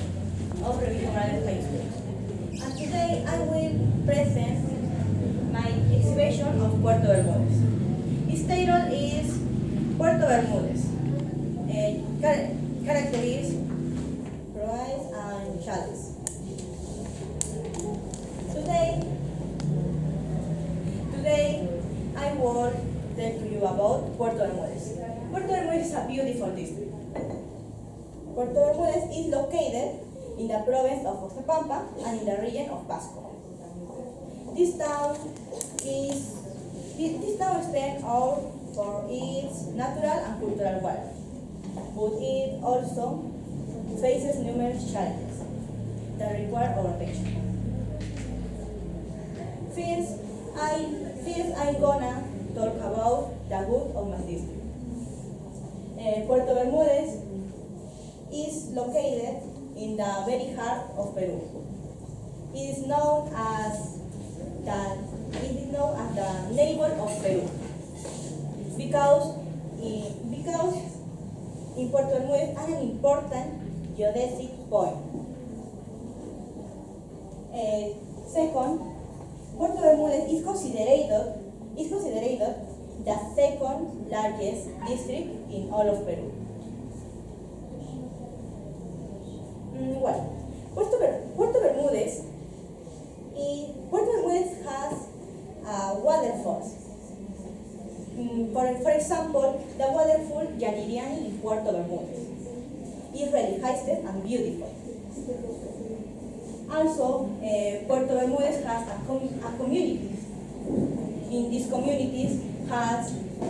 Speaker 20: of Revision Morales High School. And today I will present my exhibition of Puerto Bermúdez. Its title is Puerto Bermúdez. Characteristics, price, and challenges. Today I will tell to you about Puerto Bermúdez. Puerto Bermúdez is a beautiful district. Puerto Bermúdez is located in the province of Oxapampa and in the region of Pasco. This town stands out for its natural and cultural wealth, but it also faces numerous challenges that require our attention. First, I'm gonna talk about the good of my district. Puerto Bermúdez is located in the very heart of Peru. It is known as the neighbor of Peru because in Puerto Bermúdez is an important geodesic point. Second, Puerto Bermúdez is considered the second largest district in all of Peru. Puerto Bermúdez has waterfalls. For example, the waterfall Yaniriani in Puerto Bermúdez is really high-step and beautiful. Also, Puerto Bermúdez has a community. In these communities has a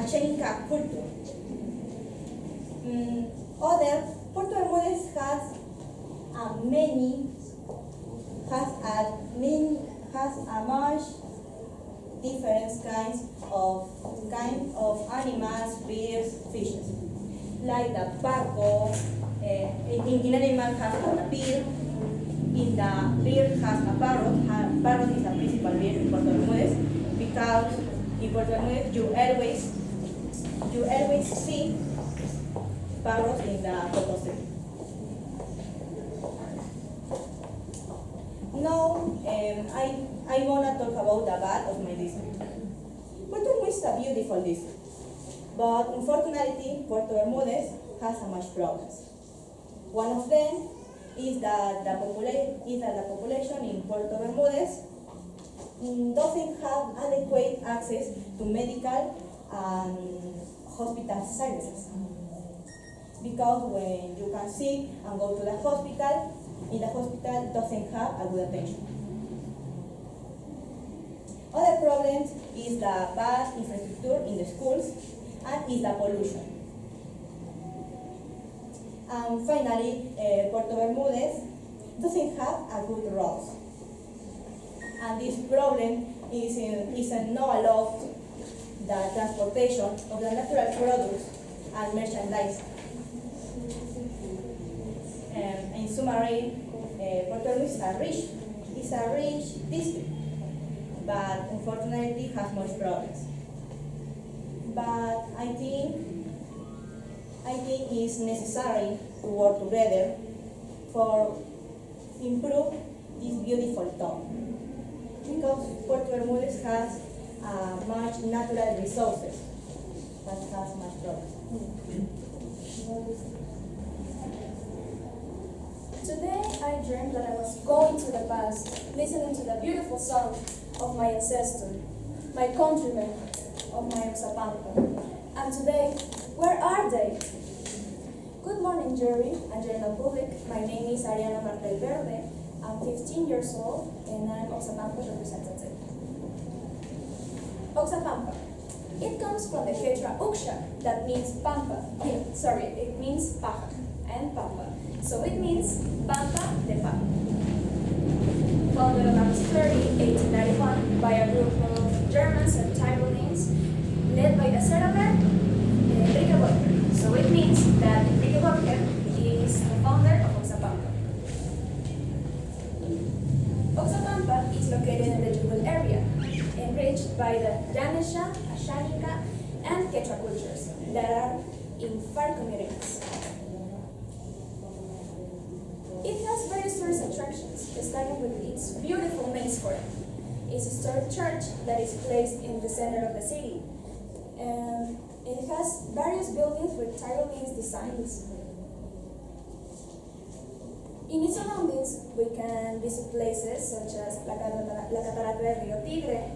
Speaker 20: Chenica culture. Puerto Bermúdez has much different kinds of animals, birds, fishes, like the parco. In animal has a tapir. In the bird has a parrot. Parrot is a principal bird in Puerto Bermúdez because in Puerto Bermúdez you always see parrots in the photo street. Now I wanna talk about the bad of my district. Puerto Bermúdez is a beautiful district, but unfortunately Puerto Bermúdez has a much problems. One of them is that the population in Puerto Bermúdez doesn't have adequate access to medical and hospital services. Because when you can sick and go to the hospital, in the hospital doesn't have a good attention. Other problems is the bad infrastructure in the schools and is the pollution. And finally, Puerto Bermúdez doesn't have a good roads. And this problem isn't not allowed the transportation of the natural products and merchandise. In summary, Puerto Bermúdez is a rich district, but unfortunately has much problems. But I think it's necessary to work together for improve this beautiful town. Because Puerto Bermúdez has much natural resources, but has much problems.
Speaker 7: Today I dreamed that I was going to the past, listening to the beautiful song of my ancestor, my countrymen of my Oxapampa. And today, where are they? Good morning, jury and general public. My name is Ariana Martel Verde. I'm 15 years old and I'm Oxapampa representative.
Speaker 18: Oxapampa. It comes from the Quechua Uxia, that means Pampa. It means Paja and Pampa. So it means Pampa de Pampa. Founded on August 30, 1891, by a group of Germans and Tyroleans, led by the settler Enrique Volker. So it means that Enrique Volker is the founder of Oxapampa. Oxapampa is located in the Jubel area, enriched by the Yanesha, Ashaninka, and Quechua cultures that are in far communities. It has various tourist attractions, starting with its beautiful main square. It's a historic church that is placed in the center of the city, and it has various buildings with Tyrolean designs. In its surroundings, we can visit places such as La Catarata del Río Tigre,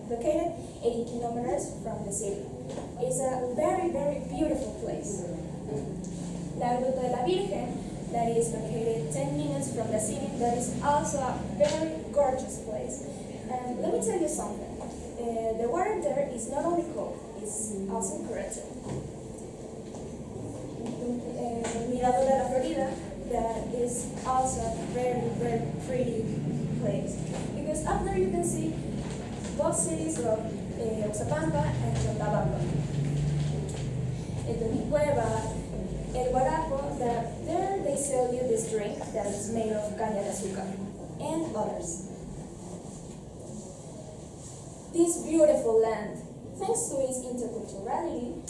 Speaker 18: located 80 kilometers from the city. It's a very, very beautiful place. La Gruta de la Virgen, that is located 10 minutes from the city, that is also a very gorgeous place. And let me tell you something. The water there is not only cold, it's also curative. Mirador de la Florida, that is also a very, very pretty place. Because up there you can see both cities of Oxapampa and Oxapampa. El Cueva, El Guarapo, that there they sell you this drink that is made of caña de azúcar, and others. This beautiful land, thanks to its interculturality,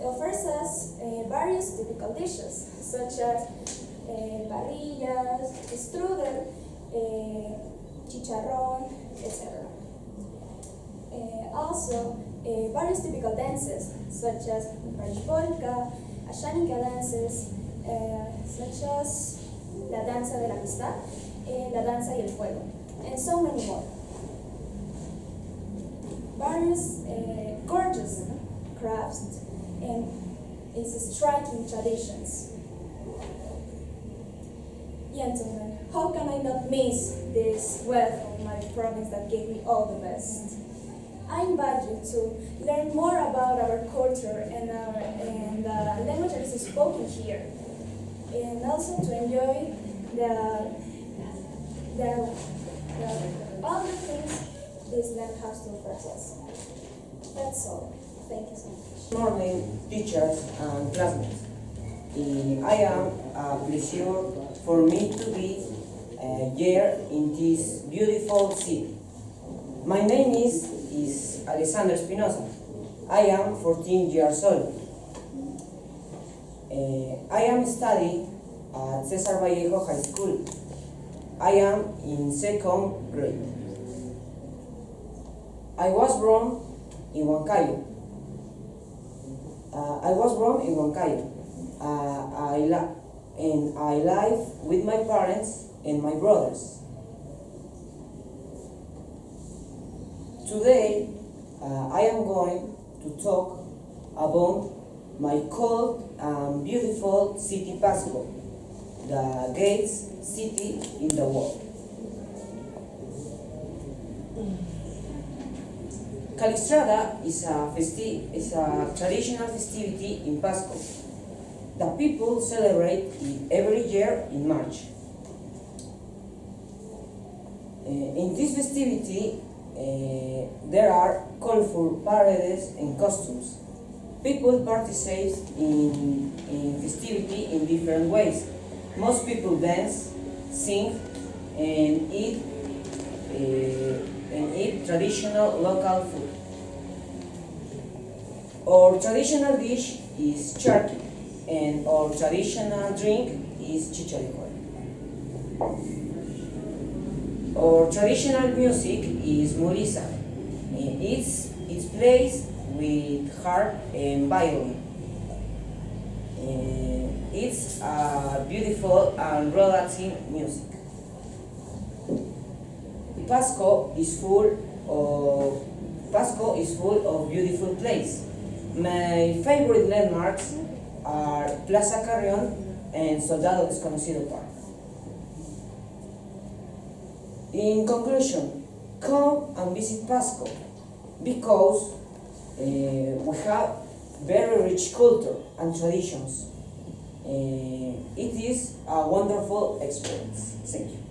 Speaker 18: offers us various typical dishes, such as parrillas, strudel, chicharrón, etc. Also, various typical dances, such as French polka, Ashaninka dances, such as la danza de la amistad, la danza y el fuego, and so many more. Various gorgeous crafts and its striking traditions. Gentlemen, how can I not miss this wealth of my province that gave me all the best? I invite you to learn more about our culture and the language that is spoken here, and also to enjoy all the things this land has to offer us. That's all. Thank you so much.
Speaker 21: Good morning, teachers and classmates. I am a pleasure for me to be here in this beautiful city. My name is Alexander Espinosa. I am 14 years old. I am studying at Cesar Vallejo High School. I am in second grade. I was born in Huancayo. I live with my parents and my brothers. Today, I am going to talk about my cold and beautiful city Pasco, the greatest city in the world. Calistrada is a traditional festivity in Pasco. The people celebrate it every year in March. In this festivity, there are colorful parades and costumes. People participate in festivity in different ways. Most people dance, sing, and eat traditional local food. Our traditional dish is charqui, and our traditional drink is chicharijuela. Our traditional music is murisa. It's played with harp and violin. It's a beautiful and relaxing music. Pasco is full of beautiful places. My favorite landmarks are Plaza Carrión and Soldado Desconocido Park. In conclusion, come and visit Pasco. because we have very rich culture and traditions. It is a wonderful experience. Thank you.